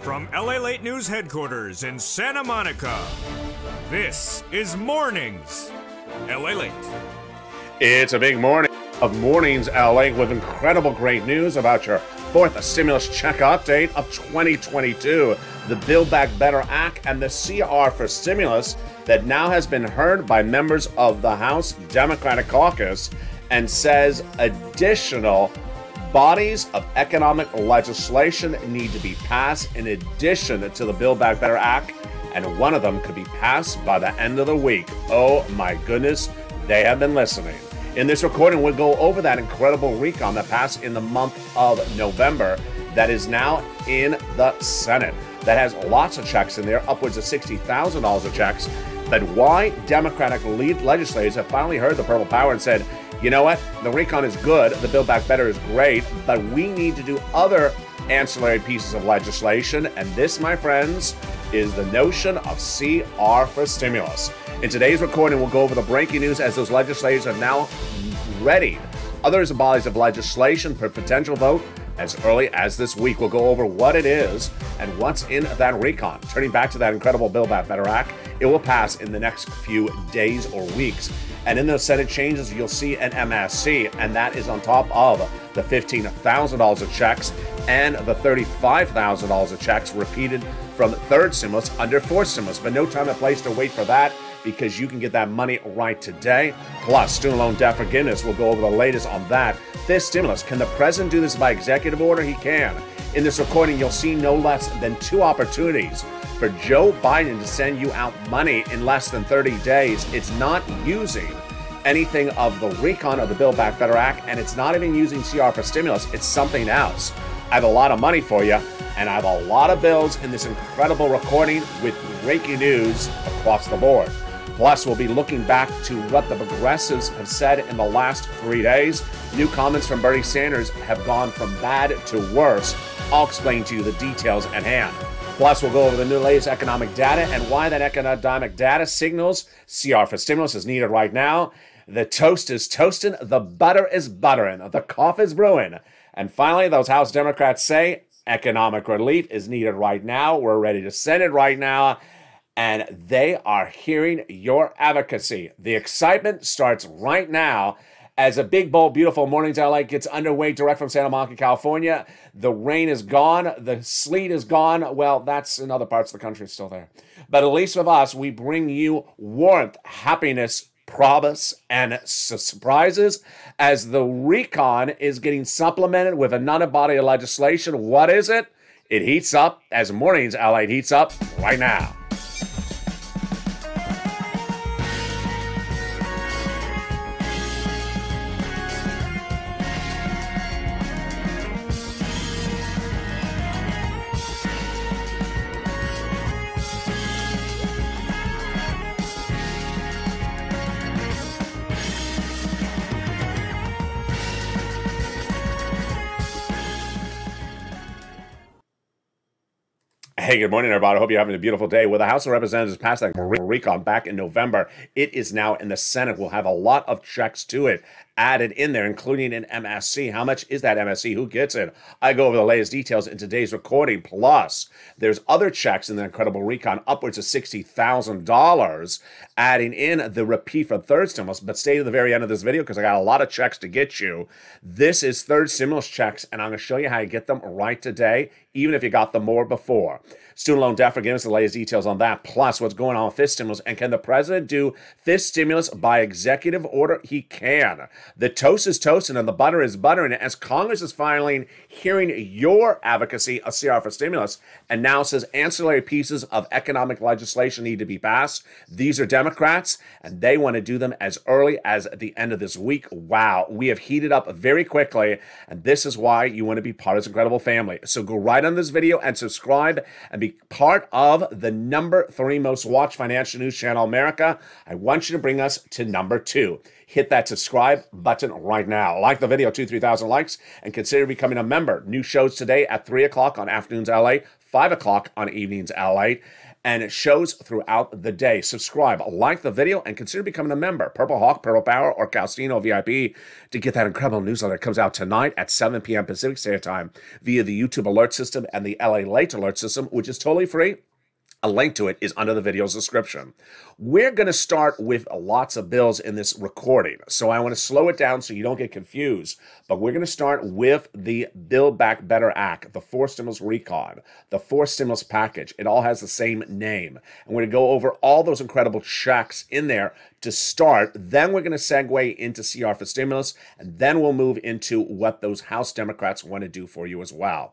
From LALATE News Headquarters in Santa Monica, this is Mornings LALATE. It's a big morning of Mornings LA with incredible great news about your fourth stimulus check update of 2022, the Build Back Better Act and the CR for stimulus that now has been heard by members of the House Democratic Caucus and says additional bodies of economic legislation need to be passed in addition to the Build Back Better Act, and one of them could be passed by the end of the week. Oh my goodness, they have been listening. In this recording, we'll go over that incredible recon that passed in the month of November that is now in the Senate. That has lots of checks in there, upwards of $60,000 of checks. But why Democratic lead legislators have finally heard the purple power and said, you know what, the recon is good, the Build Back Better is great, but we need to do other ancillary pieces of legislation. And this, my friends, is the notion of CR for stimulus. In today's recording, we'll go over the breaking news as those legislators have now readied other bodies of legislation for potential vote as early as this week. We'll go over what it is and what's in that recon. Turning back to that incredible Build Back Better Act, it will pass in the next few days or weeks. And in those Senate changes, you'll see an MSC, and that is on top of the $15,000 of checks and the $35,000 of checks repeated from third stimulus under fourth stimulus. But no time and place to wait for that, because you can get that money right today. Plus, student loan debt forgiveness. We'll go over the latest on that. Fifth stimulus. Can the president do this by executive order? He can. In this recording, you'll see no less than two opportunities for Joe Biden to send you out money in less than 30 days. It's not using anything of the recon of the Build Back Better Act, and it's not even using CR for stimulus. It's something else. I have a lot of money for you, and I have a lot of bills in this incredible recording with breaking news across the board. Plus, we'll be looking back to what the progressives have said in the last 3 days. New comments from Bernie Sanders have gone from bad to worse. I'll explain to you the details at hand. Plus, we'll go over the new latest economic data and why that economic data signals CR for stimulus is needed right now. The toast is toasting, the butter is buttering, the coffee is brewing. And finally, those House Democrats say economic relief is needed right now. We're ready to send it right now. And they are hearing your advocacy. The excitement starts right now as a big, bold, beautiful Mornings LA gets underway direct from Santa Monica, California. The rain is gone. The sleet is gone. Well, that's in other parts of the country. It's still there. But at least with us, we bring you warmth, happiness, promise, and surprises as the recon is getting supplemented with another body of legislation. What is it? It heats up as Mornings LA heats up right now. Hey, good morning, everybody. I hope you're having a beautiful day. Well, the House of Representatives passed that recon back in November. It is now in the Senate. We'll have a lot of checks to it added in there, including an MSC. How much is that MSC? Who gets it? I go over the latest details in today's recording. Plus, there's other checks in the incredible recon, upwards of $60,000, adding in the repeat for third stimulus. But stay to the very end of this video because I got a lot of checks to get you. This is third stimulus checks, and I'm going to show you how you get them right today, even if you got them more before. Student loan debt forgiveness, the latest details on that, plus what's going on with fifth stimulus. And can the president do fifth stimulus by executive order? He can. The toast is toasting and the butter is buttering as Congress is finally hearing your advocacy of CR for stimulus and now says ancillary pieces of economic legislation need to be passed. These are Democrats, and they want to do them as early as the end of this week. Wow, we have heated up very quickly, and this is why you want to be part of this incredible family. So go right on this video and subscribe and be part of the #3 most watched financial news channel in America. I want you to bring us to #2. Hit that subscribe button right now. Like the video, 2,000-3,000 likes, and consider becoming a member. New shows today at 3 o'clock on Afternoons LA, 5 o'clock on Evenings LA. and it shows throughout the day. Subscribe, like the video, and consider becoming a member. Purple Hawk, Purple Power, or Calstino VIP to get that incredible newsletter. It comes out tonight at 7 p.m. Pacific Standard Time via the YouTube alert system and the LALATE alert system, which is totally free. A link to it is under the video's description. We're going to start with lots of bills in this recording, so I want to slow it down so you don't get confused. But we're going to start with the Build Back Better Act, the 4 stimulus recon, the 4 stimulus package. It all has the same name. And we're going to go over all those incredible checks in there to start. Then we're going to segue into CR for stimulus, and then we'll move into what those House Democrats want to do for you as well.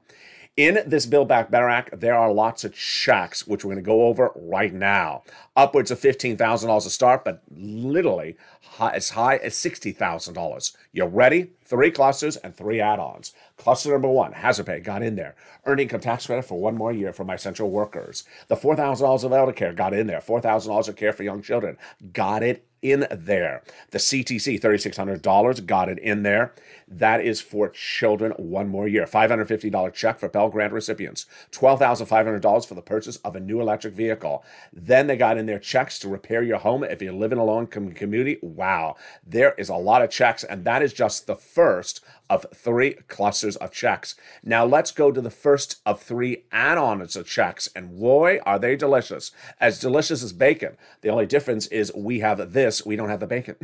In this Build Back Better Act, there are lots of checks, which we're going to go over right now. Upwards of $15,000 to start, but literally as high as $60,000. You ready? 3 clusters and 3 add-ons. Cluster number 1, hazard pay, got in there. Earned income tax credit for 1 more year for my essential workers. The $4,000 of elder care, got in there. $4,000 of care for young children, got it in there. The CTC, $3,600, got it in there. That is for children 1 more year. $550 check for Pell Grant recipients. $12,500 for the purchase of a new electric vehicle. Then they got in there checks to repair your home if you live in a low-income community. Wow, there is a lot of checks, and that is just the first of 3 clusters of checks. Now let's go to the first of 3 add-ons of checks, and boy, are they delicious. As delicious as bacon. The only difference is we have this, we don't have the bacon.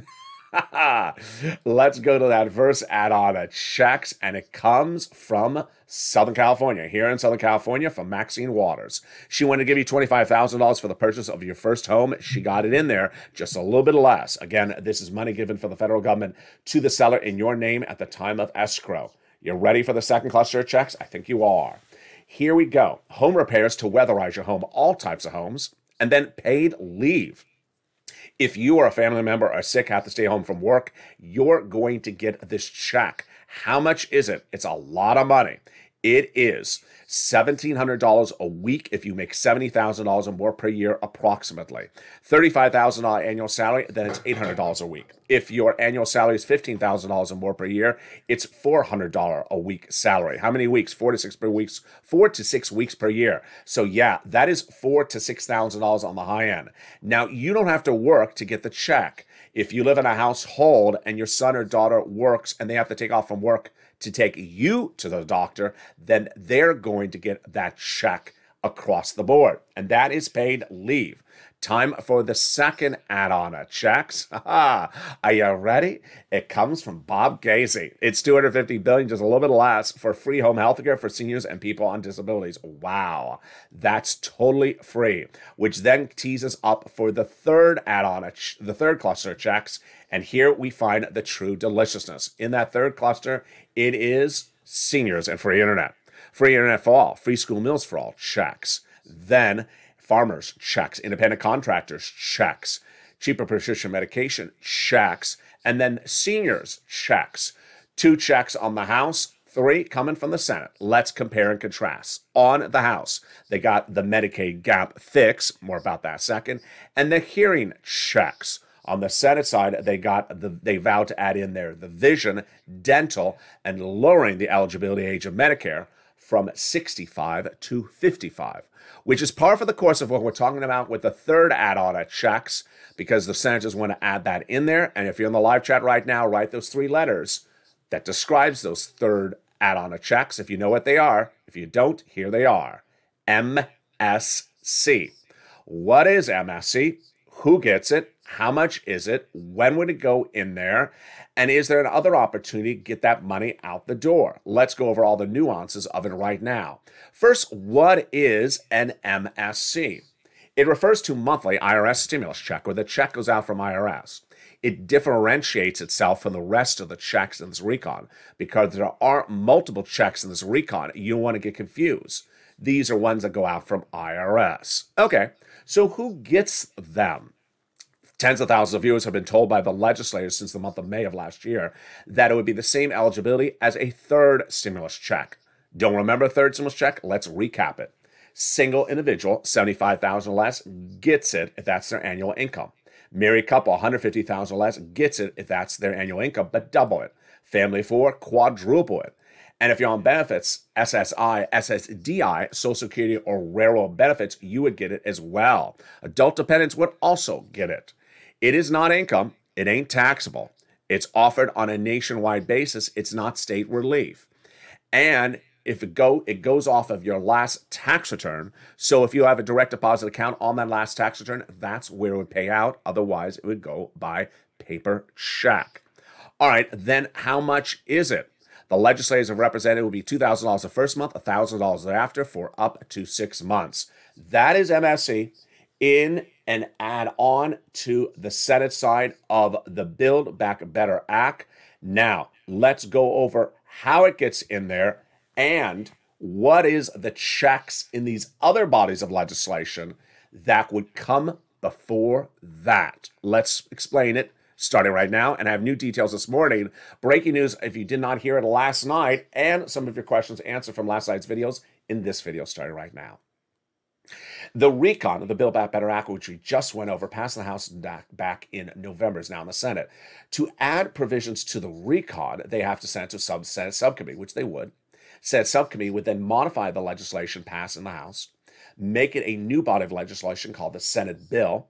Let's go to that first add-on of checks, and it comes from Southern California. Here in Southern California, from Maxine Waters. She wanted to give you $25,000 for the purchase of your first home. She got it in there, just a little bit less. Again, this is money given from the federal government to the seller in your name at the time of escrow. You're ready for the second cluster of checks? I think you are. Here we go. Home repairs to weatherize your home, all types of homes, and then paid leave. If you or a family member are sick, have to stay home from work, you're going to get this check. How much is it? It's a lot of money. It is $1,700 a week if you make $70,000 or more per year, approximately. $35,000 annual salary, then it's $800 a week. If your annual salary is $15,000 or more per year, it's $400 a week salary. How many weeks? 4 to 6 per week. 4 to 6 weeks per year. So yeah, that is $4,000 to $6,000 on the high end. Now, you don't have to work to get the check. If you live in a household and your son or daughter works and they have to take off from work to take you to the doctor, then they're going to get that check across the board. And that is paid leave. Time for the second add-on of checks. Are you ready? It comes from Bob Casey. It's $250 billion, just a little bit less, for free home health care for seniors and people on disabilities. Wow, that's totally free. Which then tees us up for the third add-on, the third cluster of checks. And here we find the true deliciousness. In that third cluster, it is seniors and free internet. Free internet for all, free school meals for all, checks. Then farmers, checks. Independent contractors, checks. Cheaper prescription medication, checks. And then seniors, checks. 2 checks on the House, 3 coming from the Senate. Let's compare and contrast. On the House, they got the Medicaid gap fix, more about that second, and the hearing checks. On the Senate side, they vowed to add in there the vision, dental, and lowering the eligibility age of Medicare from 65 to 55, which is par for the course of what we're talking about with the third add-on at checks, because the senators want to add that in there. And if you're in the live chat right now, write those 3 letters that describes those third add-on of checks, if you know what they are. If you don't, here they are. MSC. What is MSC? Who gets it? How much is it? When would it go in there? And is there another opportunity to get that money out the door? Let's go over all the nuances of it right now. First, what is an MSC? It refers to monthly IRS stimulus check, where the check goes out from IRS. It differentiates itself from the rest of the checks in this recon because there are multiple checks in this recon. You don't want to get confused. These are ones that go out from IRS. Okay, so who gets them? Tens of thousands of viewers have been told by the legislators since the month of May of last year that it would be the same eligibility as a third stimulus check. Don't remember a third stimulus check? Let's recap it. Single individual, $75,000 or less, gets it if that's their annual income. Married couple, $150,000 or less, gets it if that's their annual income, but double it. Family of 4, quadruple it. And if you're on benefits, SSI, SSDI, Social Security, or railroad benefits, you would get it as well. Adult dependents would also get it. It is not income. It ain't taxable. It's offered on a nationwide basis. It's not state relief. And if it goes off of your last tax return. So if you have a direct deposit account on that last tax return, that's where it would pay out. Otherwise, it would go by paper check. All right, then how much is it? The legislators have represented it will be $2,000 the first month, $1,000 thereafter for up to 6 months. That is MSC in an add-on to the Senate side of the Build Back Better Act. Now, let's go over how it gets in there and what is the checks in these other bodies of legislation that would come before that. Let's explain it starting right now, and I have new details this morning. Breaking news if you did not hear it last night, and some of your questions answered from last night's videos in this video starting right now. The recon of the Build Back Better Act, which we just went over, passed the House back in November, is now in the Senate. To add provisions to the recon, they have to send it to Senate subcommittee, which they would. Senate subcommittee would then modify the legislation passed in the House, make it a new body of legislation called the Senate bill,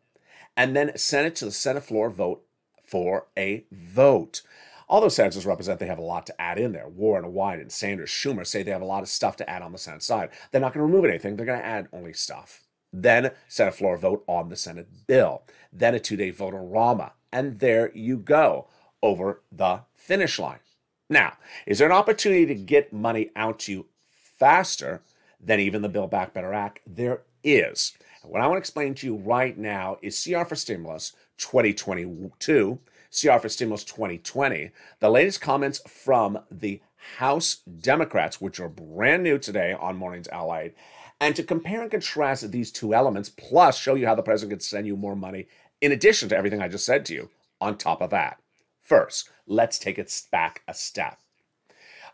and then send it to the Senate floor vote for a vote. Although senators represent, they have a lot to add in there. Warren, Wyden, and Sanders, Schumer say they have a lot of stuff to add on the Senate side. They're not going to remove anything. They're going to add only stuff. Then Senate floor vote on the Senate bill. Then a 2-day vote-a-rama. And there you go, over the finish line. Now, is there an opportunity to get money out to you faster than even the Build Back Better Act? There is. And what I want to explain to you right now is CR for Stimulus 2022, CR for Stimulus 2020, the latest comments from the House Democrats, which are brand new today on Mornings LALATE, and to compare and contrast these two elements, plus show you how the president can send you more money in addition to everything I just said to you on top of that. First, let's take it back a step.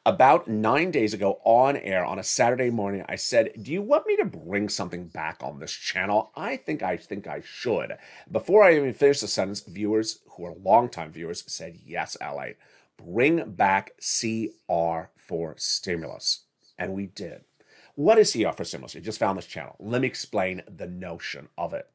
About 9 days ago on air on a Saturday morning, I said, do you want me to bring something back on this channel? I think I should. Before I even finished the sentence, viewers who are longtime viewers said, yes, LA, bring back CR for Stimulus. And we did. What is CR for Stimulus? You just found this channel. Let me explain the notion of it.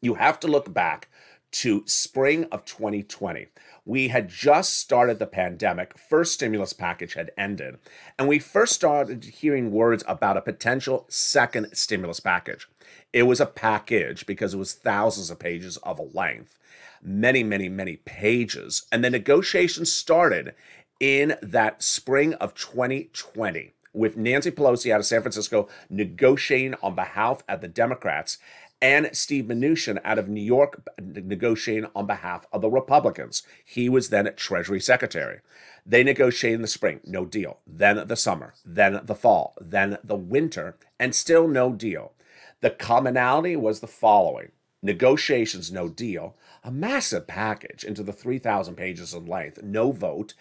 You have to look back to spring of 2020. We had just started the pandemic. First stimulus package had ended. And we first started hearing words about a potential second stimulus package. It was a package because it was thousands of pages of a length. Many, many, many pages. And the negotiations started in that spring of 2020 with Nancy Pelosi out of San Francisco negotiating on behalf of the Democrats and Steve Mnuchin out of New York negotiating on behalf of the Republicans. He was then Treasury Secretary. They negotiated in the spring, no deal. Then the summer, then the fall, then the winter, and still no deal. The commonality was the following. Negotiations, no deal. A massive package into the 3,000 pages in length, no vote,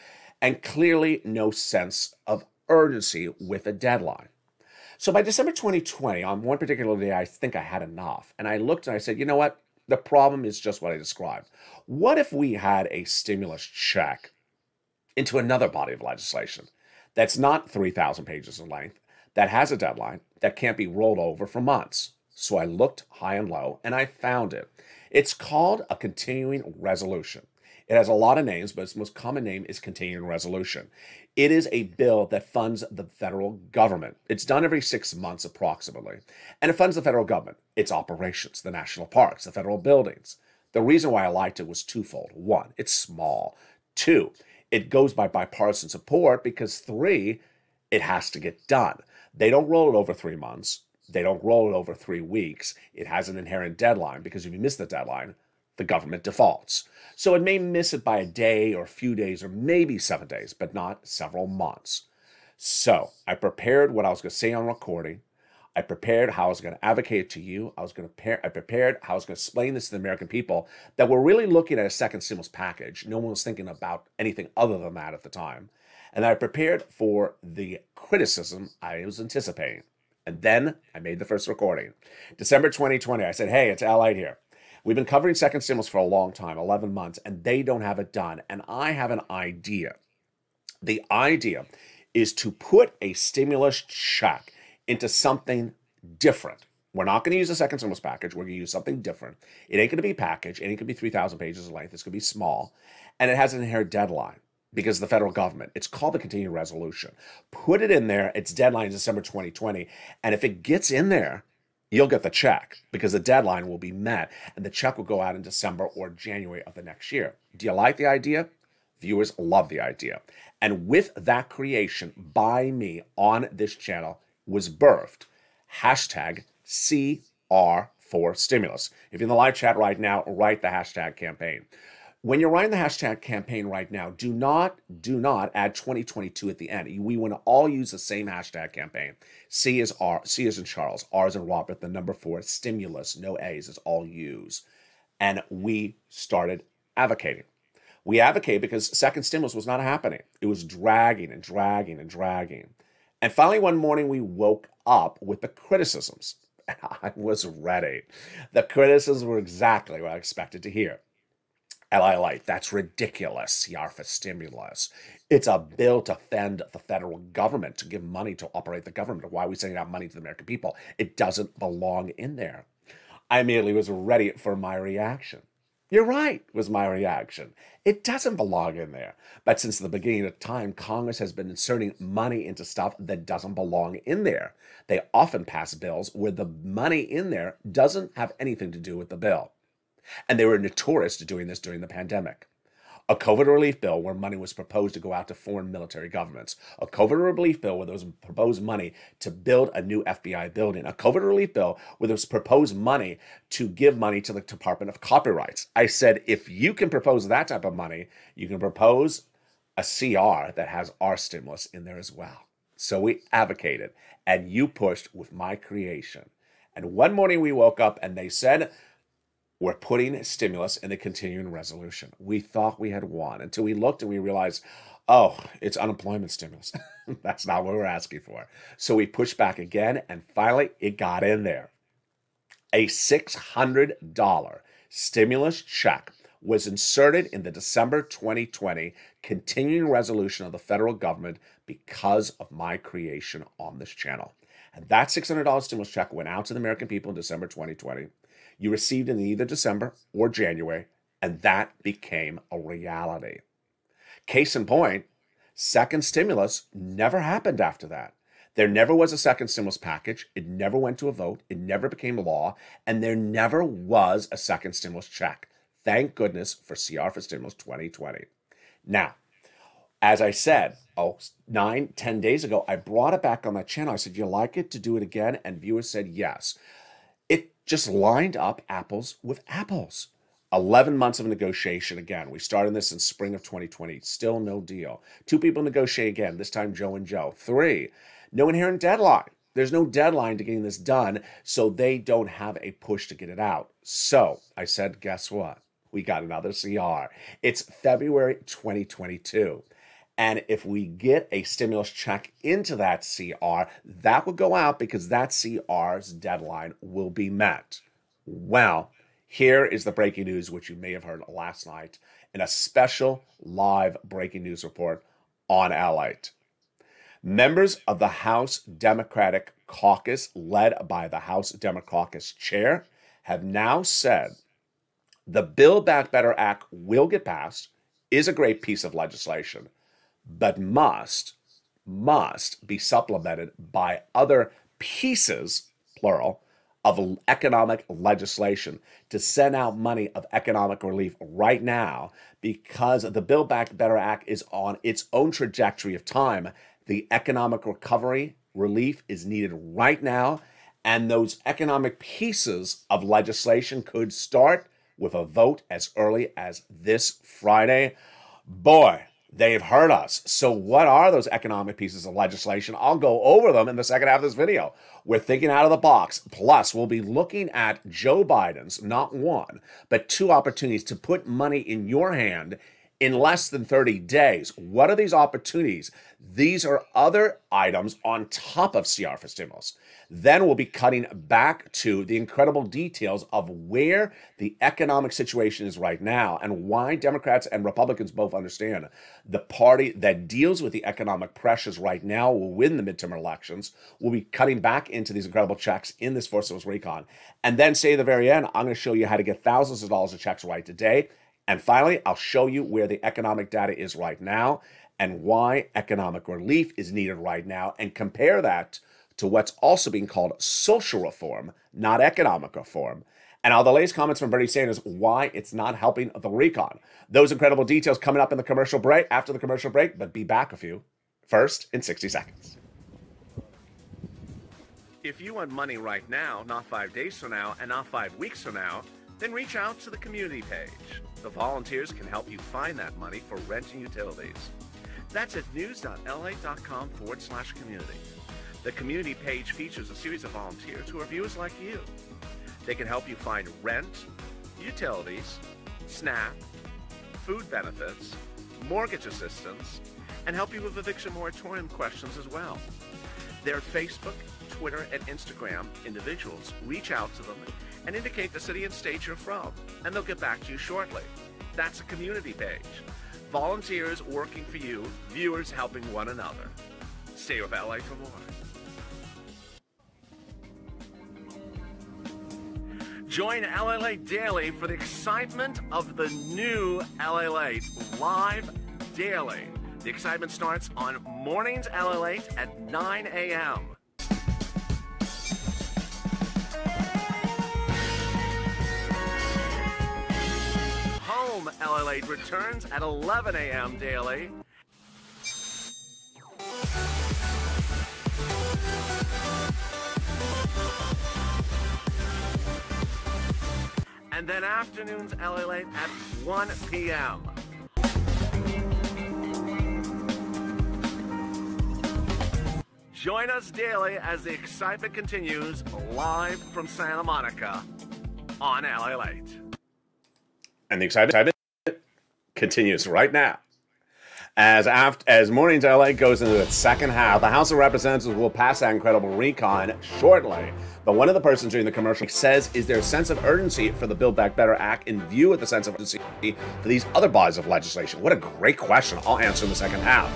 and clearly no sense of urgency with a deadline. So by December 2020, on one particular day, I think I had enough. And I looked and I said, you know what? The problem is just what I described. What if we had a stimulus check into another body of legislation that's not 3,000 pages in length, that has a deadline, that can't be rolled over for months? So I looked high and low and I found it. It's called a continuing resolution. It has a lot of names, but its most common name is continuing resolution. It is a bill that funds the federal government. It's done every 6 months approximately. And it funds the federal government, its operations, the national parks, the federal buildings. The reason why I liked it was twofold. One, it's small. Two, it goes by bipartisan support because three, it has to get done. They don't roll it over 3 months. They don't roll it over 3 weeks. It has an inherent deadline because if you miss the deadline, the government defaults. So it may miss it by a day or a few days or maybe 7 days, but not several months. So I prepared what I was going to say on recording. I prepared how I was going to advocate to you. I prepared how I was going to explain this to the American people that we're really looking at a second stimulus package. No one was thinking about anything other than that at the time. And I prepared for the criticism I was anticipating. And then I made the first recording. December 2020, I said, hey, it's LALATE here. We've been covering second stimulus for a long time, 11 months, and they don't have it done. And I have an idea. The idea is to put a stimulus check into something different. We're not going to use a second stimulus package. We're going to use something different. It ain't going to be packaged. It ain't going to be 3,000 pages in length. It's going to be small. And it has an inherent deadline because the federal government. It's called the continuing resolution. Put it in there. Its deadline is December 2020. And if it gets in there, you'll get the check because the deadline will be met. And the check will go out in December or January of the next year. Do you like the idea? Viewers love the idea. And with that creation by me on this channel was birthed hashtag CR4Stimulus. If you're in the live chat right now, write the hashtag campaign. When you're writing the hashtag campaign right now, do not add 2022 at the end. We want to all use the same hashtag campaign. C is in Charles, R is in Robert, the number 4, stimulus, no A's, is all U's. And we started advocating. We advocated because second stimulus was not happening. It was dragging and dragging and dragging. And finally, one morning, we woke up with the criticisms. I was ready. The criticisms were exactly what I expected to hear. LALATE, that's ridiculous. CR for stimulus. It's a bill to fund the federal government, to give money to operate the government. Why are we sending out money to the American people? It doesn't belong in there. I immediately was ready for my reaction. You're right, was my reaction. It doesn't belong in there. But since the beginning of time, Congress has been inserting money into stuff that doesn't belong in there. They often pass bills where the money in there doesn't have anything to do with the bill. And they were notorious to doing this during the pandemic. A COVID relief bill where money was proposed to go out to foreign military governments. A COVID relief bill where there was proposed money to build a new FBI building. A COVID relief bill where there was proposed money to give money to the Department of Copyrights. I said, if you can propose that type of money, you can propose a CR that has our stimulus in there as well. So we advocated, and you pushed with my creation. And one morning we woke up and they said, we're putting stimulus in the continuing resolution. We thought we had won until we looked and we realized, oh, it's unemployment stimulus. That's not what we're asking for. So we pushed back again, and finally it got in there. A $600 stimulus check was inserted in the December 2020 continuing resolution of the federal government because of my creation on this channel. And that $600 stimulus check went out to the American people in December 2020. You received it in either December or January, and that became a reality. Case in point, second stimulus never happened after that. There never was a second stimulus package. It never went to a vote. It never became law, and there never was a second stimulus check. Thank goodness for CR for Stimulus 2020. Now, as I said, 9-10 days ago, I brought it back on my channel. I said, you like it to do it again? And viewers said yes. It just lined up apples with apples. 11 months of negotiation again. We started this in spring of 2020. Still no deal. 2 people negotiate again, this time Joe and Joe. 3, no inherent deadline. There's no deadline to getting this done, so they don't have a push to get it out. So I said, guess what? We got another CR. It's February 2022. And if we get a stimulus check into that CR, that will go out because that CR's deadline will be met. Well, here is the breaking news, which you may have heard last night in a special live breaking news report on LALATE. Members of the House Democratic Caucus, led by the House Democratic Caucus chair, have now said the Build Back Better Act will get passed, is a great piece of legislation, but must be supplemented by other pieces, plural, of economic legislation to send out money of economic relief right now because the Build Back Better Act is on its own trajectory of time. The economic recovery relief is needed right now, and those economic pieces of legislation could start with a vote as early as this Friday. Boy, they've heard us. So what are those economic pieces of legislation? I'll go over them in the second half of this video. We're thinking out of the box. Plus, we'll be looking at Joe Biden's, not one, but 2 opportunities to put money in your hand in less than 30 days. What are these opportunities? These are other items on top of CR for stimulus. Then we'll be cutting back to the incredible details of where the economic situation is right now and why Democrats and Republicans both understand the party that deals with the economic pressures right now will win the midterm elections. We'll be cutting back into these incredible checks in this forced stimulus recon. And then say at the very end, I'm going to show you how to get thousands of dollars of checks right today. And finally, I'll show you where the economic data is right now and why economic relief is needed right now, and compare that to what's also being called social reform, not economic reform. And all the latest comments from Bernie Sanders, why it's not helping the recon. Those incredible details coming up in the commercial break, after the commercial break, but be back a few first in 60 seconds. If you want money right now, not 5 days from now, and not 5 weeks from now, then reach out to the community page. The volunteers can help you find that money for rent and utilities. That's at news.la.com/community. The community page features a series of volunteers who are viewers like you. They can help you find rent, utilities, SNAP, food benefits, mortgage assistance, and help you with eviction moratorium questions as well. Their Facebook, Twitter, and Instagram individuals reach out to them and indicate the city and state you're from, and they'll get back to you shortly. That's a community page. Volunteers working for you, viewers helping one another. Stay with LA for more. Join LALATE Daily for the excitement of the new LALATE live daily. The excitement starts on Mornings LALATE at 9 a.m. Home LALATE returns at 11 a.m. daily. And then afternoons LALATE at 1 p.m. Join us daily as the excitement continues live from Santa Monica on LALATE. And the excitement continues right now. As Mornings LA goes into its second half, the House of Representatives will pass that incredible recon shortly. But one of the persons during the commercial says, is there a sense of urgency for the Build Back Better Act in view of the sense of urgency for these other bodies of legislation? What a great question. I'll answer in the second half.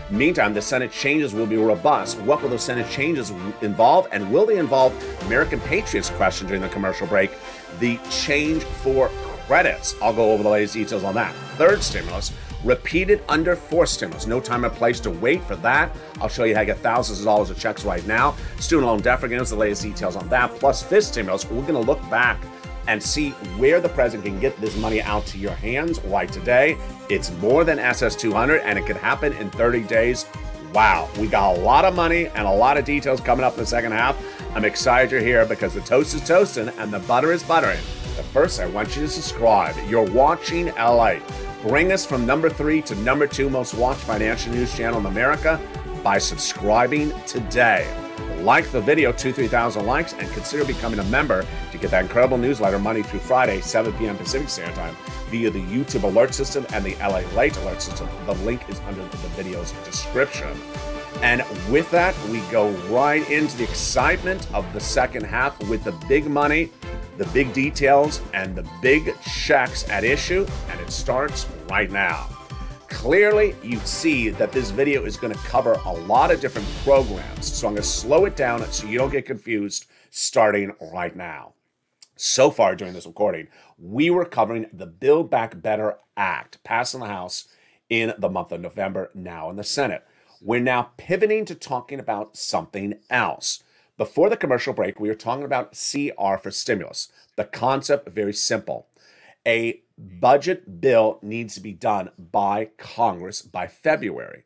Meantime, the Senate changes will be robust. What will those Senate changes involve? And will they involve American Patriots question during the commercial break? The change for credits. I'll go over the latest details on that. Third stimulus, repeated under forced stimulus. No time or place to wait for that. I'll show you how to get thousands of dollars of checks right now. Student loan debt forgiveness, the latest details on that. Plus fifth stimulus, we're going to look back and see where the president can get this money out to your hands right today. It's more than SS200, and it could happen in 30 days. Wow, we got a lot of money and a lot of details coming up in the second half. I'm excited you're here because the toast is toasting and the butter is buttering. But first, I want you to subscribe. You're watching LA. Bring us from number 3 to number 2 most watched financial news channel in America by subscribing today. Like the video, 2,000-3,000 likes, and consider becoming a member to get that incredible newsletter Monday through Friday, 7 p.m. Pacific Standard Time, via the YouTube alert system and the LALATE alert system. The link is under the video's description. And with that, we go right into the excitement of the second half with the big money, the big details, and the big checks at issue, and it starts right now. Clearly, you see that this video is going to cover a lot of different programs, so I'm going to slow it down so you don't get confused starting right now. So far during this recording, we were covering the Build Back Better Act, passed in the House in the month of November, now in the Senate. We're now pivoting to talking about something else. Before the commercial break, we were talking about CR for stimulus. The concept, very simple. A budget bill needs to be done by Congress by February.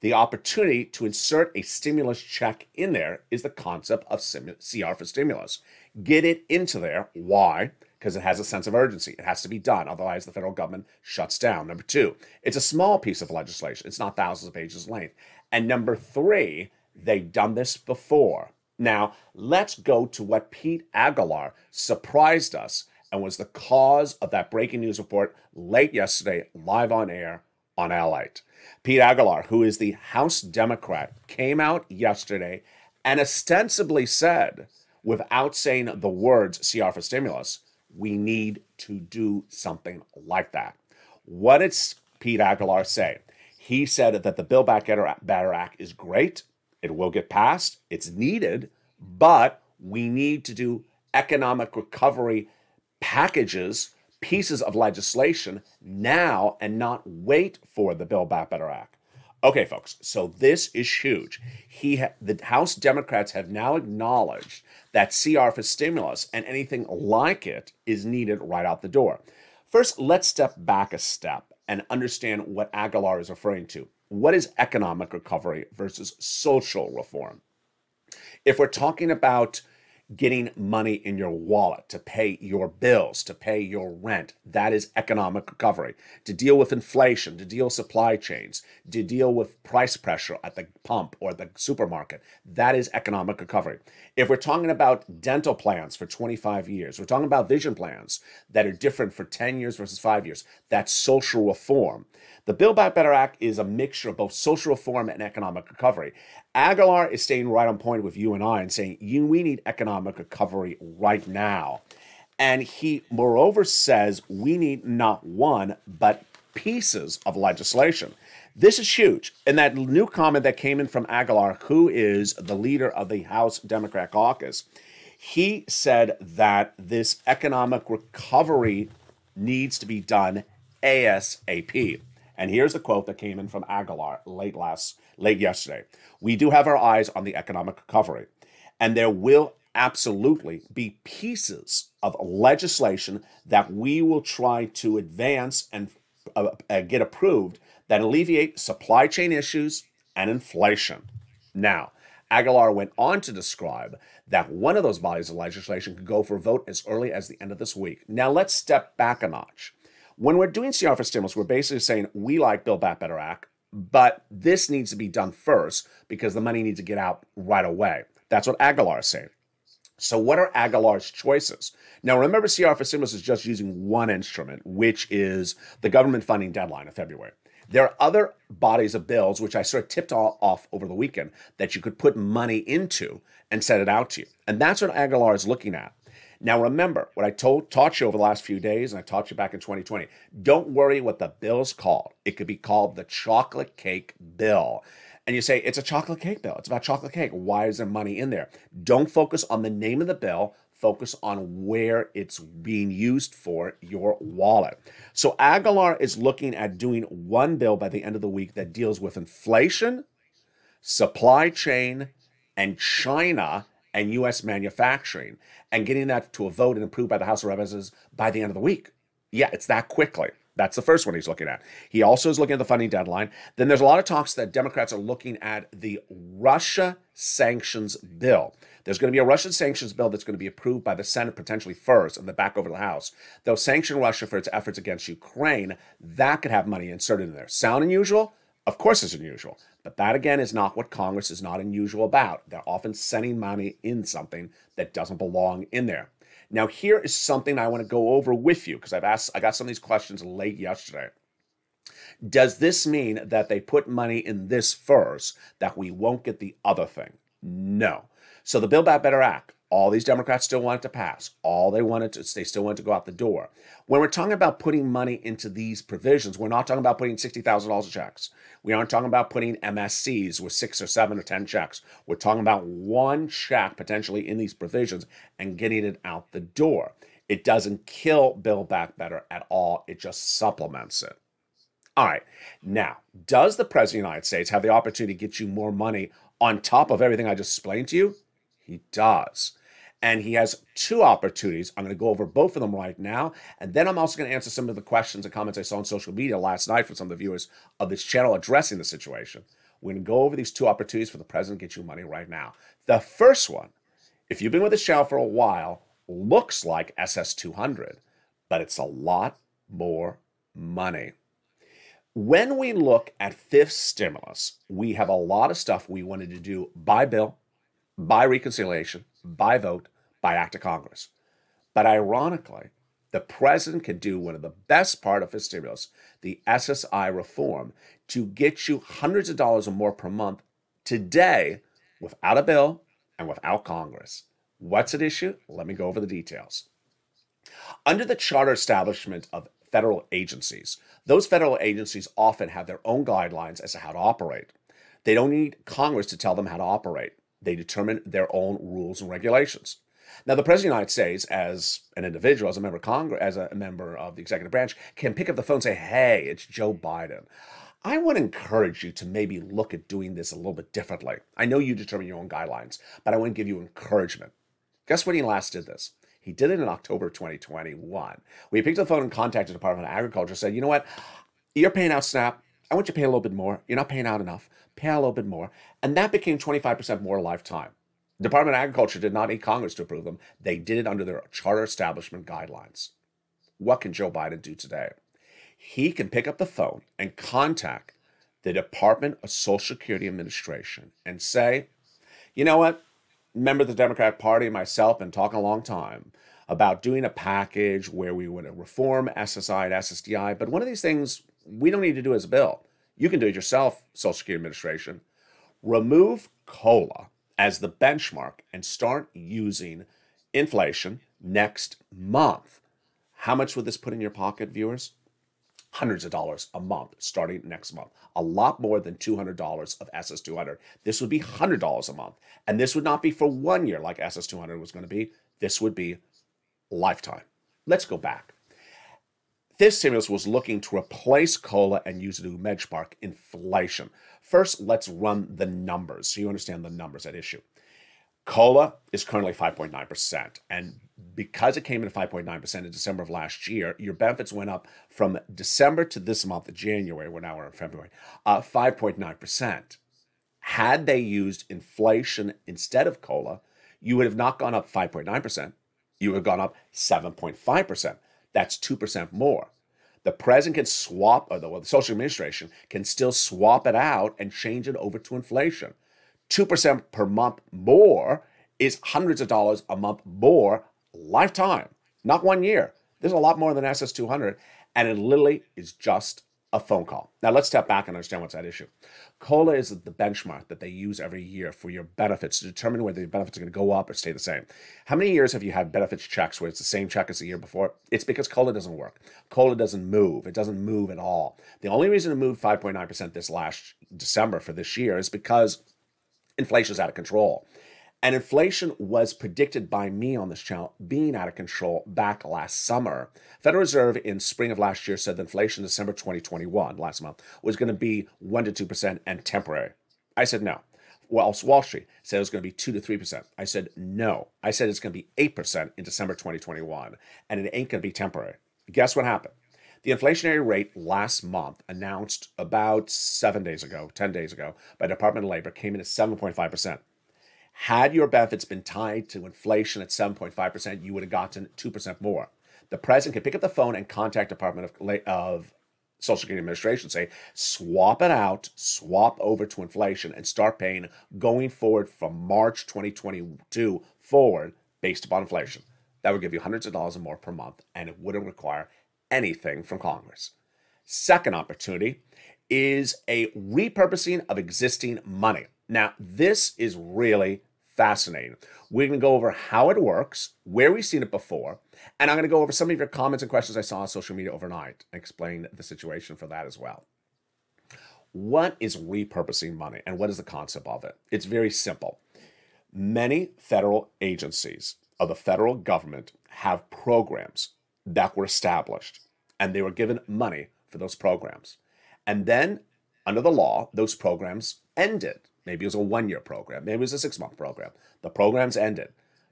The opportunity to insert a stimulus check in there is the concept of CR for stimulus. Get it into there. Why? Because it has a sense of urgency. It has to be done. Otherwise, the federal government shuts down. Number 2, it's a small piece of legislation. It's not thousands of pages in length. And number 3, they've done this before. Now, let's go to what Pete Aguilar surprised us and was the cause of that breaking news report late yesterday, live on air on LALATE. Pete Aguilar, who is the House Democrat, came out yesterday and ostensibly said, without saying the words CR for stimulus, we need to do something like that. What did Pete Aguilar say? He said that the Build Back Better Act is great. It will get passed. It's needed, but we need to do economic recovery packages, pieces of legislation now and not wait for the Build Back Better Act. Okay, folks, so this is huge. The House Democrats have now acknowledged that CR for stimulus and anything like it is needed right out the door. First, let's step back a step and understand what Aguilar is referring to. What is economic recovery versus social reform? If we're talking about getting money in your wallet to pay your bills, to pay your rent, that is economic recovery. To deal with inflation, to deal with supply chains, to deal with price pressure at the pump or the supermarket, that is economic recovery. If we're talking about dental plans for 25 years, we're talking about vision plans that are different for 10 years versus 5 years, that's social reform. The Build Back Better Act is a mixture of both social reform and economic recovery. Aguilar is staying right on point with you and I and saying, we need economic recovery right now. And he, moreover, says we need not one, but pieces of legislation. This is huge. And that new comment that came in from Aguilar, who is the leader of the House Democrat caucus, he said that this economic recovery needs to be done ASAP. And here's the quote that came in from Aguilar late yesterday. We do have our eyes on the economic recovery, and there will absolutely be pieces of legislation that we will try to advance and get approved that alleviate supply chain issues and inflation. Now, Aguilar went on to describe that one of those bodies of legislation could go for a vote as early as the end of this week. Now, let's step back a notch. When we're doing CR for stimulus, we're basically saying we like Build Back Better Act, but this needs to be done first because the money needs to get out right away. That's what Aguilar is saying. So what are Aguilar's choices? Now, remember, CR for stimulus is just using one instrument, which is the government funding deadline of February. There are other bodies of bills, which I sort of tipped off over the weekend, that you could put money into and send it out to you. And that's what Aguilar is looking at. Now, remember what I taught you over the last few days, and I taught you back in 2020. Don't worry what the bill's called. It could be called the chocolate cake bill. And you say, it's a chocolate cake bill. It's about chocolate cake. Why is there money in there? Don't focus on the name of the bill. Focus on where it's being used for, your wallet. So Aguilar is looking at doing one bill by the end of the week that deals with inflation, supply chain, and China and U.S. manufacturing, and getting that to a vote and approved by the House of Representatives by the end of the week. Yeah, it's that quickly. That's the first one he's looking at. He also is looking at the funding deadline. Then there's a lot of talks that Democrats are looking at the Russia sanctions bill. There's going to be a Russian sanctions bill that's going to be approved by the Senate potentially first and then back over to the House. They'll sanction Russia for its efforts against Ukraine. That could have money inserted in there. Sound unusual? Of course it's unusual. But that, again, is not what Congress is not unusual about. They're often sending money in something that doesn't belong in there. Now, here is something I want to go over with you because I got some of these questions late yesterday. Does this mean that they put money in this first, that we won't get the other thing? No. So the Build Back Better Act, all these Democrats still want it to pass. They still want it to go out the door. When we're talking about putting money into these provisions, we're not talking about putting $60,000 of checks. We aren't talking about putting MSCs with 6 or 7 or 10 checks. We're talking about one check potentially in these provisions and getting it out the door. It doesn't kill Build Back Better at all. It just supplements it. All right. Now, does the President of the United States have the opportunity to get you more money on top of everything I just explained to you? He does. And he has 2 opportunities. I'm going to go over both of them right now. And then I'm also going to answer some of the questions and comments I saw on social media last night from some of the viewers of this channel addressing the situation. We're going to go over these 2 opportunities for the president to get you money right now. The first one, if you've been with this channel for a while, looks like SS200, but it's a lot more money. When we look at fifth stimulus, we have a lot of stuff we wanted to do by bill, by reconciliation, by vote, by act of Congress. But ironically, The president can do one of the best part of his stimulus, the SSI reform, to get you hundreds of dollars or more per month today without a bill and without Congress. What's at issue? Let me go over the details. Under the charter establishment of federal agencies, those federal agencies often have their own guidelines as to how to operate. They don't need Congress to tell them how to operate. They determine their own rules and regulations. Now, the President of the United States, as an individual, as a member of Congress, as a member of the executive branch, can pick up the phone and say, hey, it's Joe Biden. I want to encourage you to maybe look at doing this a little bit differently. I know you determine your own guidelines, but I want to give you encouragement. Guess when he last did this? He did it in October 2021. We picked up the phone and contacted the Department of Agriculture, said, you know what? You're paying out SNAP. I want you to pay a little bit more. You're not paying out enough. Pay out a little bit more. And that became 25% more lifetime. The Department of Agriculture did not need Congress to approve them. They did it under their charter establishment guidelines. What can Joe Biden do today? He can pick up the phone and contact the Department of Social Security Administration and say, you know what? Member of the Democratic Party and myself been talking a long time about doing a package where we would reform SSI and SSDI, but one of these things we don't need to do as a bill. You can do it yourself, Social Security Administration. Remove COLA as the benchmark and start using inflation next month. How much would this put in your pocket, viewers? Hundreds of dollars a month starting next month. A lot more than $200 of SS200. This would be $100 a month. And this would not be for 1 year like SS200 was going to be. This would be lifetime. Let's go back. This stimulus was looking to replace COLA and use it to benchmark inflation. First, let's run the numbers so you understand the numbers at issue. COLA is currently 5.9%. And because it came in at 5.9% in December of last year, your benefits went up from December to this month, January, now we're in February, 5.9%. Had they used inflation instead of COLA, you would have not gone up 5.9%. You would have gone up 7.5%. That's 2% more. The president can swap, or the Social Administration can still swap it out and change it over to inflation. 2% per month more is hundreds of dollars a month more lifetime, not 1 year. There's a lot more than SS200, and it literally is just a phone call. Now, let's step back and understand what's at issue. COLA is the benchmark that they use every year for your benefits to determine whether your benefits are going to go up or stay the same. How many years have you had benefits checks where it's the same check as the year before? It's because COLA doesn't work. COLA doesn't move. It doesn't move at all. The only reason it moved 5.9% this last December for this year is because inflation is out of control. And inflation was predicted by me on this channel being out of control back last summer. Federal Reserve in spring of last year said that inflation in December 2021, last month, was going to be 1 to 2% and temporary. I said no. Well, Wall Street said it was going to be 2 to 3%. I said no. I said it's going to be 8% in December 2021, and it ain't going to be temporary. Guess what happened? The inflationary rate last month, announced about 10 days ago, by the Department of Labor, came in at 7.5%. Had your benefits been tied to inflation at 7.5%, you would have gotten 2% more. The president can pick up the phone and contact Department of Social Security Administration, say, swap it out, swap over to inflation, and start paying going forward from March 2022 forward based upon inflation. That would give you hundreds of dollars or more per month, and it wouldn't require anything from Congress. Second opportunity is a repurposing of existing money. Now, this is really fascinating. We're going to go over how it works, where we've seen it before, and I'm going to go over some of your comments and questions I saw on social media overnight and explain the situation for that as well. What is repurposing money, and what is the concept of it? It's very simple. Many federal agencies of the federal government have programs that were established, and they were given money for those programs. And then, under the law, those programs ended. Maybe it was a 1-year program. Maybe it was a 6-month program. The programs ended,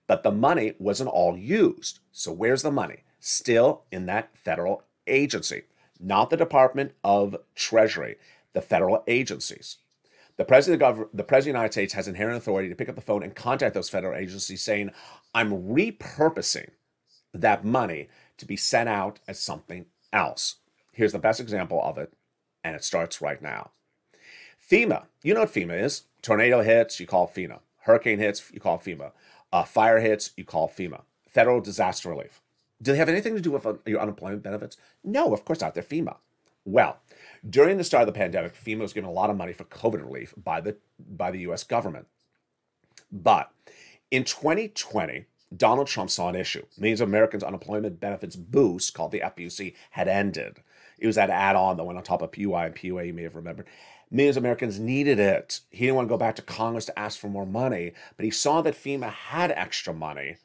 but the money wasn't all used. So where's the money? Still in that federal agency, not the Department of Treasury, the federal agencies. The President of the United States has inherent authority to pick up the phone and contact those federal agencies saying, I'm repurposing that money to be sent out as something else. Here's the best example of it, and it starts right now. FEMA, you know what FEMA is. Tornado hits, you call FEMA. Hurricane hits, you call FEMA. Fire hits, you call FEMA. Federal Disaster Relief. Do they have anything to do with your unemployment benefits? No, of course not. They're FEMA. Well, during the start of the pandemic, FEMA was given a lot of money for COVID relief by the U.S. government. But in 2020, Donald Trump saw an issue. Millions of Americans' unemployment benefits boost, called the FUC, had ended. It was that add-on that went on top of PUI and PUA, you may have remembered. Millions of Americans needed it. He didn't want to go back to Congress to ask for more money, but he saw that FEMA had extra money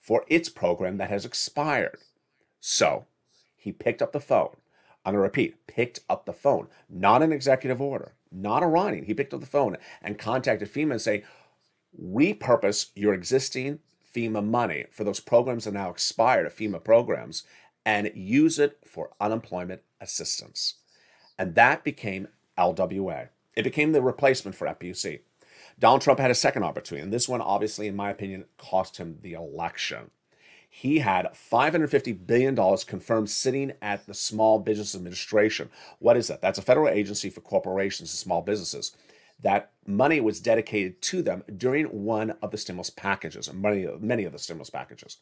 for its program that has expired. So he picked up the phone. I'm going to repeat, picked up the phone. Not an executive order, not a writing. He picked up the phone and contacted FEMA and say, repurpose your existing FEMA money for those programs that are now expired, FEMA programs, and use it for unemployment assistance. And that became LWA. It became the replacement for FUC. Donald Trump had a second opportunity, and this one, obviously, in my opinion, cost him the election. He had $550 billion confirmed sitting at the Small Business Administration. What is that? That's a federal agency for corporations and small businesses. That money was dedicated to them during one of the stimulus packages, and many of the stimulus packages.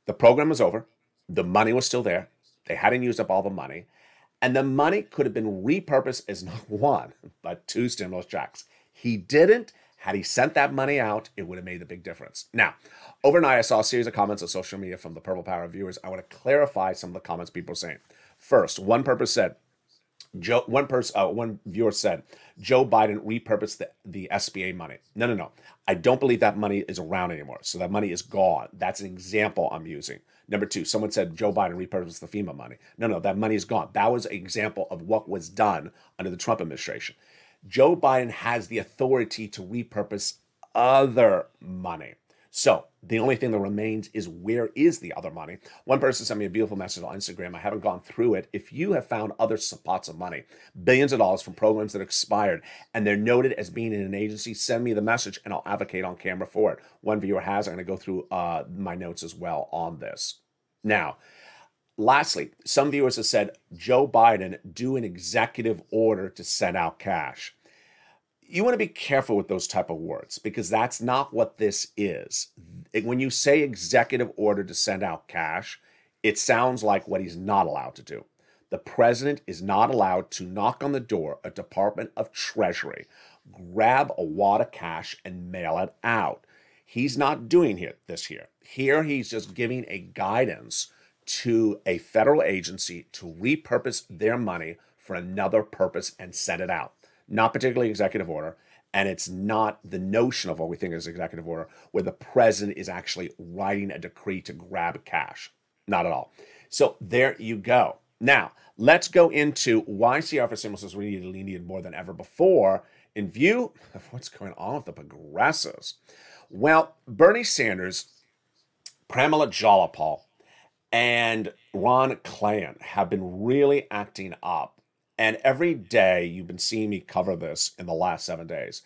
The program was over. The money was still there. They hadn't used up all the money. And the money could have been repurposed as not one, but two stimulus checks. He didn't. Had he sent that money out, it would have made a big difference. Now, overnight, I saw a series of comments on social media from the Purple Power viewers. I want to clarify some of the comments people are saying. First, one viewer said, Joe Biden repurposed the SBA money. No. I don't believe that money is around anymore. So that money is gone. That's an example I'm using. Number two, someone said Joe Biden repurposed the FEMA money. No, that money is gone. That was an example of what was done under the Trump administration. Joe Biden has the authority to repurpose other money. So the only thing that remains is, where is the other money? One person sent me a beautiful message on Instagram. I haven't gone through it. If you have found other pots of money, billions of dollars from programs that expired, and they're noted as being in an agency, send me the message and I'll advocate on camera for it. One viewer has. I'm going to go through my notes as well on this. Now, lastly, some viewers have said, Joe Biden, do an executive order to send out cash. You want to be careful with those type of words, because that's not what this is. When you say executive order to send out cash, it sounds like what he's not allowed to do. The president is not allowed to knock on the door of Department of Treasury, grab a wad of cash and mail it out. He's not doing this here. Here he's just giving a guidance to a federal agency to repurpose their money for another purpose and send it out. Not particularly executive order, and it's not the notion of what we think is executive order, where the president is actually writing a decree to grab cash. Not at all. So there you go. Now, let's go into why CR for stimulus is really needed more than ever before in view of what's going on with the progressives. Well, Bernie Sanders, Pramila Jayapal, and Ron Klain have been really acting up. And every day, you've been seeing me cover this in the last 7 days.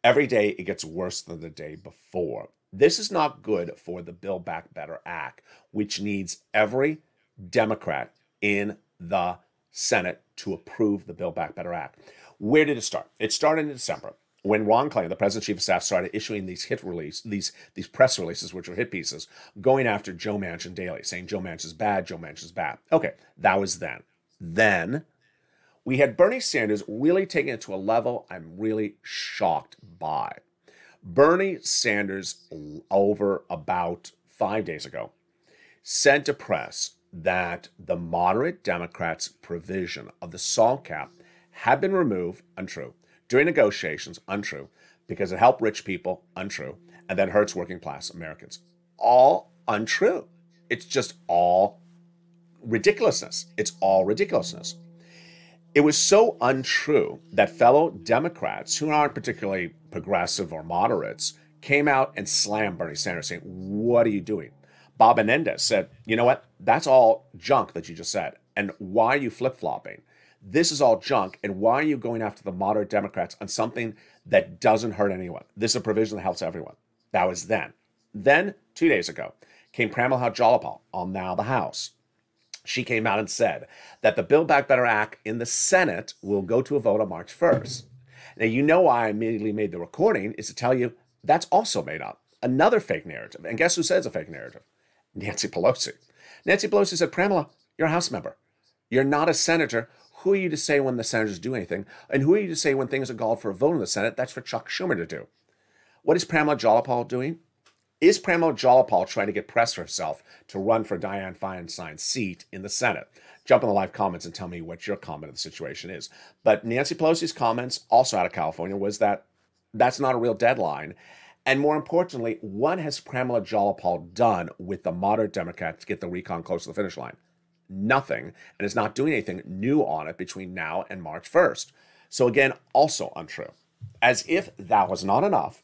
Every day, it gets worse than the day before. This is not good for the Build Back Better Act, which needs every Democrat in the Senate to approve the Build Back Better Act. Where did it start? It started in December, when Ron Klain, the President's Chief of Staff, started issuing these these press releases, which are hit pieces, going after Joe Manchin daily, saying Joe Manchin's bad, Joe Manchin's bad. Okay, that was then. Then we had Bernie Sanders really taking it to a level I'm really shocked by. Bernie Sanders, over about 5 days ago, said to press that the moderate Democrats' provision of the SALT cap had been removed, untrue. During negotiations, untrue, because it helped rich people, untrue, and then hurts working class Americans. All untrue. It's just all ridiculousness. It's all ridiculousness. It was so untrue that fellow Democrats, who aren't particularly progressive or moderates, came out and slammed Bernie Sanders, saying, what are you doing? Bob Menendez said, you know what? That's all junk that you just said. And why are you flip-flopping? This is all junk. And why are you going after the moderate Democrats on something that doesn't hurt anyone? This is a provision that helps everyone. That was then. Then, 2 days ago, came Pramila Jayapal on now the House. She came out and said that the Build Back Better Act in the Senate will go to a vote on March 1st. Now, you know why I immediately made the recording is to tell you that's also made up. Another fake narrative. And guess who says a fake narrative? Nancy Pelosi. Nancy Pelosi said, Pramila, you're a House member. You're not a senator. Who are you to say when the senators do anything? And who are you to say when things are called for a vote in the Senate? That's for Chuck Schumer to do. What is Pramila Jayapal doing? Is Pramila Jayapal trying to get press for herself to run for Dianne Feinstein's seat in the Senate? Jump in the live comments and tell me what your comment of the situation is. But Nancy Pelosi's comments, also out of California, was that that's not a real deadline. And more importantly, what has Pramila Jayapal done with the moderate Democrats to get the recon close to the finish line? Nothing, and is not doing anything new on it between now and March 1st. So again, also untrue. As if that was not enough,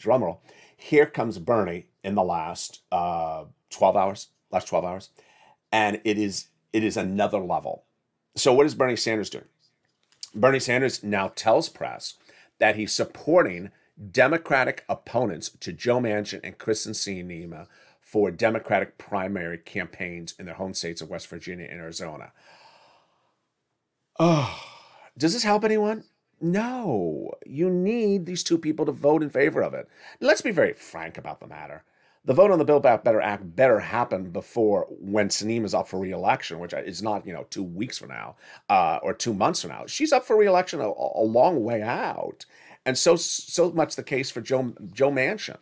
drumroll, here comes Bernie in the last 12 hours, and it is another level. So what is Bernie Sanders doing? Bernie Sanders now tells press that he's supporting Democratic opponents to Joe Manchin and Kristen Sinema for Democratic primary campaigns in their home states of West Virginia and Arizona. Oh, does this help anyone? No. You need these two people to vote in favor of it. Let's be very frank about the matter. The vote on the Build Back Better Act better happen before when Sinema is up for re-election, which is not 2 weeks from now or 2 months from now. She's up for re-election a long way out. And so much the case for Joe Manchin.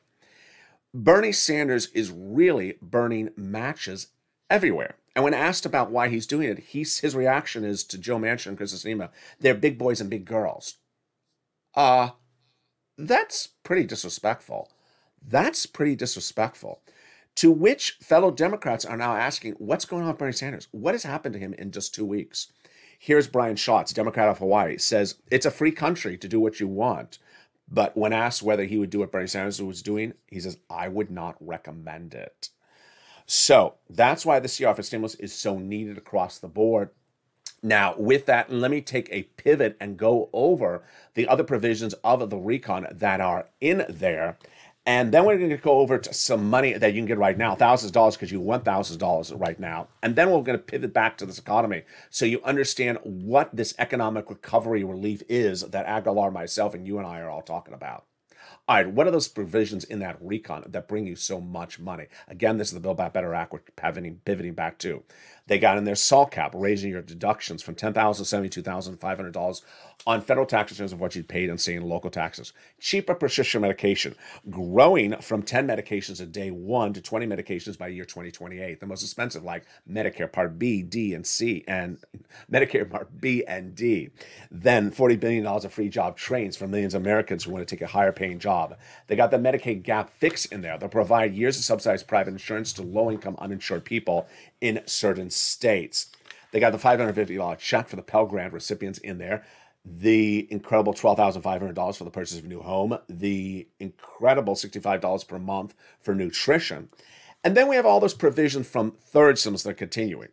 Bernie Sanders is really burning matches everywhere. And when asked about why he's doing it, his reaction is to Joe Manchin and Kristen Sinema, they're big boys and big girls. That's pretty disrespectful. To which fellow Democrats are now asking, what's going on with Bernie Sanders? What has happened to him in just 2 weeks? Here's Brian Schatz, Democrat of Hawaii, says, it's a free country to do what you want. But when asked whether he would do what Bernie Sanders was doing, he says, I would not recommend it. So that's why the CR for stimulus is so needed across the board. Now, with that, let me take a pivot and go over the other provisions of the recon that are in there. And then we're going to go over to some money that you can get right now, $1,000 because you want $1,000 right now. And then we're going to pivot back to this economy so you understand what this economic recovery relief is that Aguilar, myself, and you and I are all talking about. All right, what are those provisions in that recon that bring you so much money? Again, this is the Build Back Better Act we're pivoting back to. They got in their SALT cap, raising your deductions from $10,000 to $72,500 on federal tax returns of what you'd paid on, say, in local taxes. Cheaper prescription medication, growing from 10 medications at day 1 to 20 medications by year 2028. The most expensive, like Medicare Part B, D, and C, and Medicare Part B and D. Then $40 billion of free job trains for millions of Americans who want to take a higher paying job. They got the Medicaid gap fix in there. They'll provide years of subsidized private insurance to low-income uninsured people in certain states. They got the $550 check for the Pell Grant recipients in there. The incredible $12,500 for the purchase of a new home. The incredible $65 per month for nutrition. And then we have all those provisions from third stimulus that are continuing.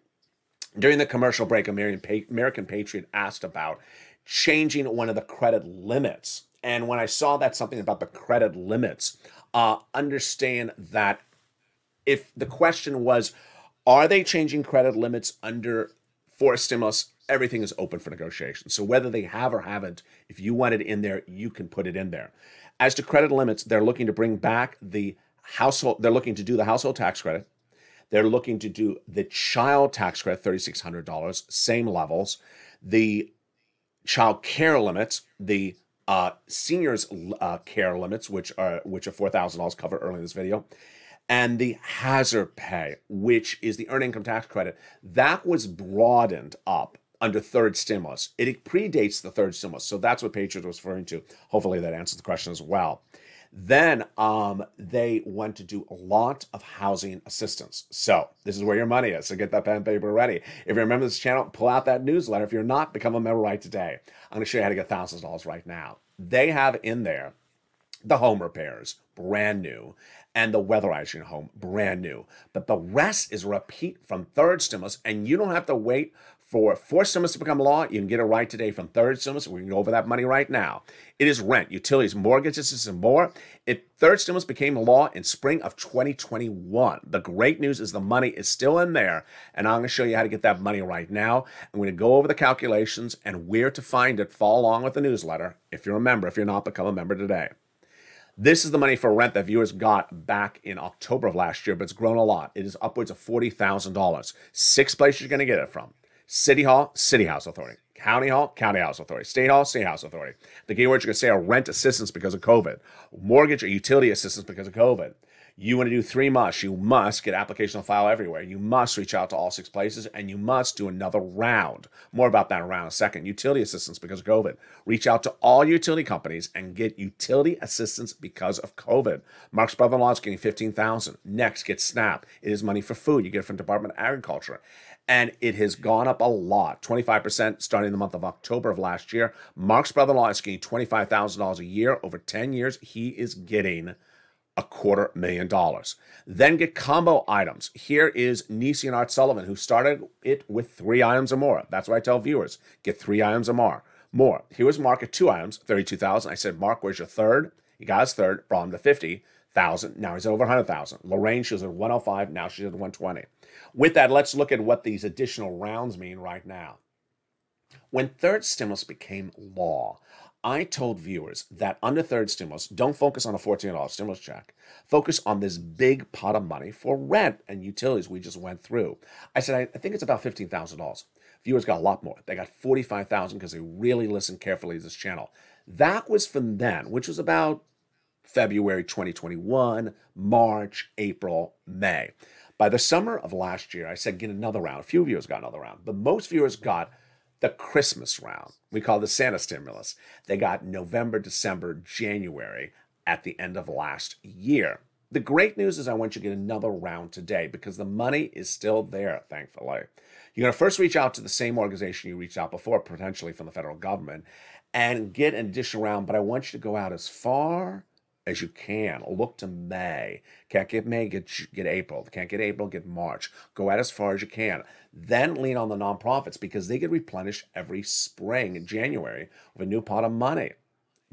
During the commercial break, American Patriot asked about changing one of the credit limits. And when I saw that something about the credit limits, understand that if the question was, are they changing credit limits for stimulus? Everything is open for negotiation. So whether they have or haven't, if you want it in there, you can put it in there. As to credit limits, they're looking to bring back the household. They're looking to do the household tax credit. They're looking to do the child tax credit, $3,600, same levels. The child care limits, the seniors care limits, which are $4,000 covered earlier in this video. And the hazard pay, which is the earned income tax credit, that was broadened up under third stimulus. It predates the third stimulus, so that's what Patriot was referring to. Hopefully that answers the question as well. Then they want to do a lot of housing assistance. So this is where your money is, so get that pen and paper ready. If you're a member of this channel, pull out that newsletter. If you're not, become a member right today. I'm going to show you how to get $1,000 right now. They have in there the home repairs, brand new, and the weatherizing your home, brand new. But the rest is a repeat from third stimulus, and you don't have to wait for fourth stimulus to become law. You can get it right today from third stimulus. We can go over that money right now. It is rent, utilities, mortgages, and more. Third stimulus became law in spring of 2021. The great news is the money is still in there, and I'm going to show you how to get that money right now. I'm going to go over the calculations and where to find it. Follow along with the newsletter. If you're a member, if you're not, become a member today. This is the money for rent that viewers got back in October of last year, but it's grown a lot. It is upwards of $40,000. 6 places you're going to get it from. City Hall, City House Authority. County Hall, County House Authority. State Hall, State House Authority. The keywords you're going to say are rent assistance because of COVID, mortgage or utility assistance because of COVID. You want to do 3 musts. You must get application on file everywhere. You must reach out to all 6 places, and you must do another round. More about that around a second. Utility assistance because of COVID. Reach out to all utility companies and get utility assistance because of COVID. Mark's brother-in-law is getting $15,000. Next, get SNAP. It is money for food. You get it from Department of Agriculture. And it has gone up a lot, 25% starting in the month of October of last year. Mark's brother-in-law is getting $25,000 a year. Over 10 years, he is getting $250,000. Then get combo items. Here is Nisi and Art Sullivan, who started it with 3 items or more. That's what I tell viewers. Get 3 items or more. Here was Mark at 2 items, $32,000. I said, Mark, where's your third? He got his third, brought him to $50,000. Now he's over $100,000. Lorraine, she was at 105. Now she's at 120. With that, let's look at what these additional rounds mean right now. When third stimulus became law, I told viewers that under third stimulus, don't focus on a $14 stimulus check. Focus on this big pot of money for rent and utilities we just went through. I said, I think it's about $15,000. Viewers got a lot more. They got $45,000 because they really listened carefully to this channel. That was from then, which was about February 2021, March, April, May. By the summer of last year, I said, get another round. A few viewers got another round, but most viewers got the Christmas round. We call the Santa stimulus. They got November, December, January at the end of last year. The great news is I want you to get another round today because the money is still there, thankfully. You're going to first reach out to the same organization you reached out before, potentially from the federal government, and get an additional round, but I want you to go out as far as you can. Look to May. Can't get May, get April. Can't get April, get March. Go out as far as you can. Then lean on the nonprofits because they get replenished every spring in January with a new pot of money.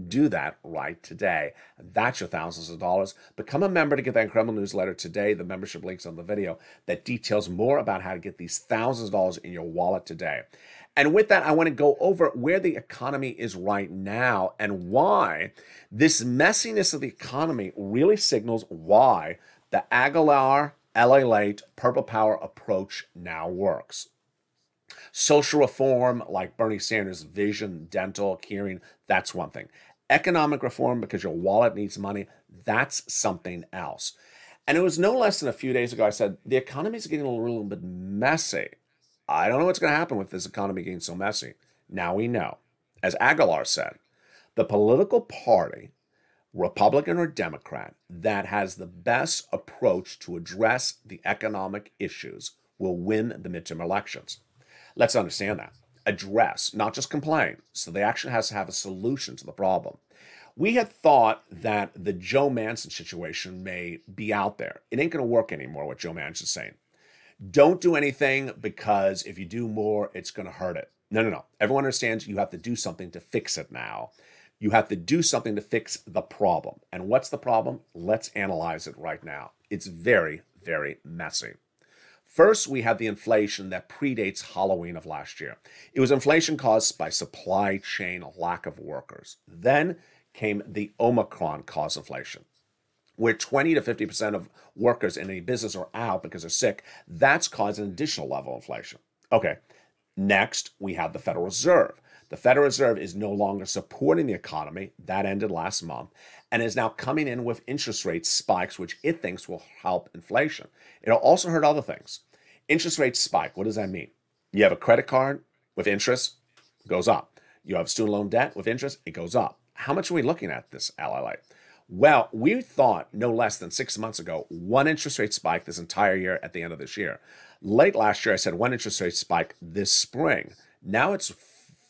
Do that right today. That's your thousands of dollars. Become a member to get that incredible newsletter today. The membership link's on the video that details more about how to get these thousands of dollars in your wallet today. And with that, I want to go over where the economy is right now and why this messiness of the economy really signals why the Aguilar, LALATE, Purple Power approach now works. Social reform, like Bernie Sanders' vision, dental, hearing, that's one thing. Economic reform, because your wallet needs money, that's something else. And it was no less than a few days ago I said, the economy is getting a little bit messy. I don't know what's going to happen with this economy getting so messy. Now we know. As Aguilar said, the political party, Republican or Democrat, that has the best approach to address the economic issues will win the midterm elections. Let's understand that. Address, not just complain. So the action has to have a solution to the problem. We had thought that the Joe Manchin situation may be out there. It ain't going to work anymore, what Joe Manchin's saying. Don't do anything because if you do more, it's going to hurt it. No. Everyone understands you have to do something to fix it now. You have to do something to fix the problem. And what's the problem? Let's analyze it right now. It's very, very messy. First, we had the inflation that predates Halloween of last year. It was inflation caused by supply chain lack of workers. Then came the Omicron caused inflation, where 20 to 50% of workers in a business are out because they're sick. That's caused an additional level of inflation. Okay, next we have the Federal Reserve. The Federal Reserve is no longer supporting the economy. That ended last month and is now coming in with interest rate spikes, which it thinks will help inflation. It'll also hurt other things. Interest rates spike. What does that mean? You have a credit card with interest, goes up. You have student loan debt with interest, it goes up. How much are we looking at this, LLA? Well, we thought no less than 6 months ago, one interest rate spike this entire year at the end of this year. Late last year, I said one interest rate spike this spring. Now it's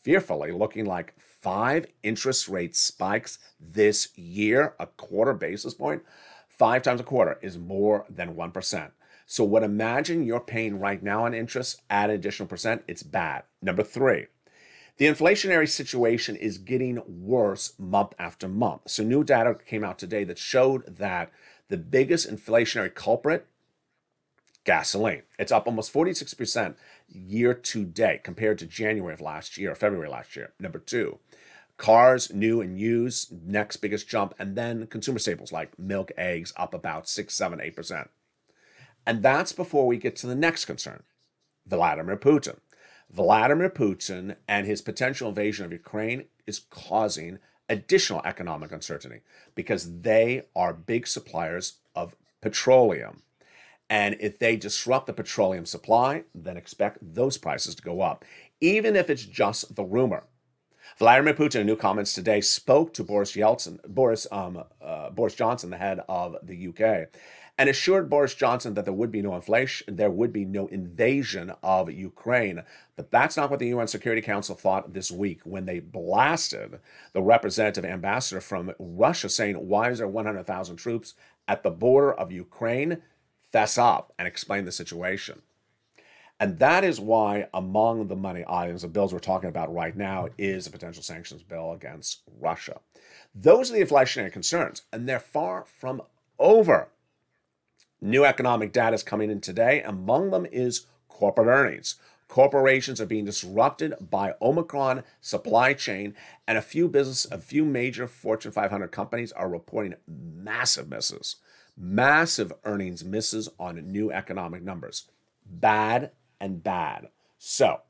fearfully looking like 5 interest rate spikes this year, a quarter basis point. 5 times a quarter is more than 1%. So what imagine you're paying right now on interest, add an additional percent, it's bad. Number 3, the inflationary situation is getting worse month after month. So new data came out today that showed that the biggest inflationary culprit, gasoline. It's up almost 46% year to date compared to January of last year, or February last year. Number 2, Cars, new and used, next biggest jump, and then consumer staples like milk, eggs, up about 6, 7, 8%. And that's before we get to the next concern, Vladimir Putin. Vladimir Putin and his potential invasion of Ukraine is causing additional economic uncertainty because they are big suppliers of petroleum. And if they disrupt the petroleum supply, then expect those prices to go up, even if it's just the rumor. Vladimir Putin, in new comments today, spoke to Boris Johnson, the head of the UK, and assured Boris Johnson that there would be no inflation, there would be no invasion of Ukraine. But that's not what the UN Security Council thought this week when they blasted the representative ambassador from Russia, saying, why is there 100,000 troops at the border of Ukraine? Fess up and explain the situation. And that is why among the money items, the bills we're talking about right now, is a potential sanctions bill against Russia. Those are the inflationary concerns, and they're far from over. New economic data is coming in today. Among them is corporate earnings. Corporations are being disrupted by Omicron supply chain, and a few major Fortune 500 companies are reporting massive misses, massive earnings misses on new economic numbers. Bad and bad. So,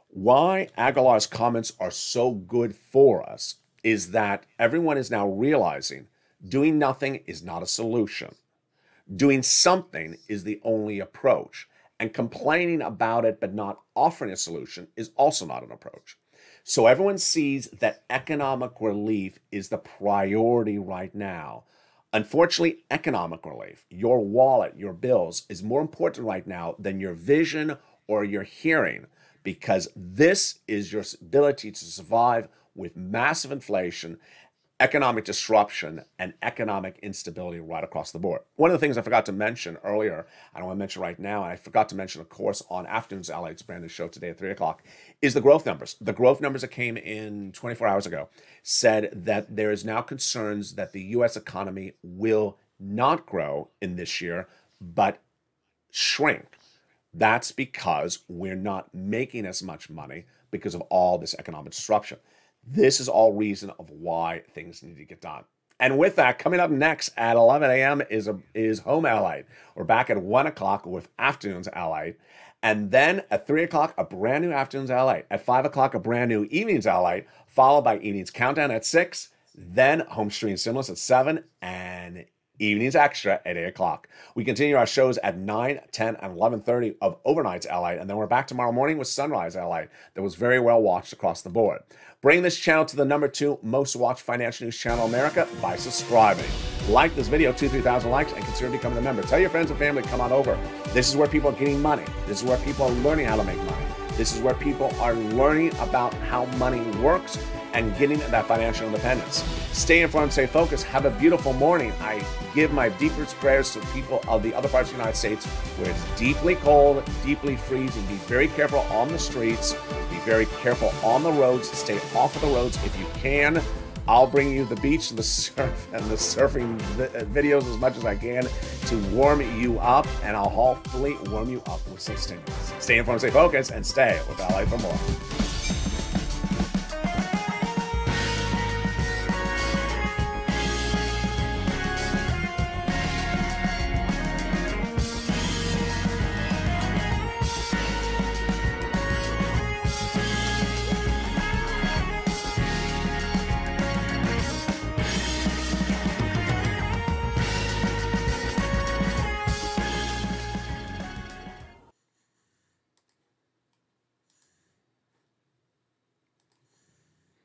why Aguilar's comments are so good for us is that everyone is now realizing doing nothing is not a solution. Doing something is the only approach. And complaining about it but not offering a solution is also not an approach. So everyone sees that economic relief is the priority right now. Unfortunately, economic relief, your wallet, your bills, is more important right now than your vision or your hearing, because this is your ability to survive with massive inflation, economic disruption, and economic instability right across the board. One of the things I forgot to mention earlier, I don't want to mention right now, and I forgot to mention, of course, on Afternoons LATE's brand new show today at 3 o'clock, is the growth numbers. The growth numbers that came in 24 hours ago said that there is now concerns that the U.S. economy will not grow in this year, but shrink. That's because we're not making as much money because of all this economic disruption. This is all reason of why things need to get done. And with that, coming up next at 11 a.m. is Home LA. We're back at 1 o'clock with Afternoons LA. And then at 3 o'clock, a brand new Afternoons LA. At 5 o'clock, a brand new Evenings LA, followed by Evenings Countdown at 6. Then Home Stream Seamless at 7. And Evenings Extra at 8 o'clock. We continue our shows at 9, 10, and 11:30 of Overnights LA, and then we're back tomorrow morning with Sunrise LA that was very well watched across the board. Bring this channel to the #2 most watched financial news channel in America by subscribing. Like this video, 2,000-3,000 likes, and consider becoming a member. Tell your friends and family to come on over. This is where people are getting money. This is where people are learning how to make money. This is where people are learning about how money works and getting that financial independence. Stay informed, stay focused. Have a beautiful morning. I give my deepest prayers to people of the other parts of the United States where it's deeply cold, deeply freezing. Be very careful on the streets. Be very careful on the roads. Stay off of the roads if you can. I'll bring you the beach and the surf and the surfing videos as much as I can to warm you up, and I'll hopefully warm you up with some stimulus. Stay informed, stay focused, and stay with LA for more.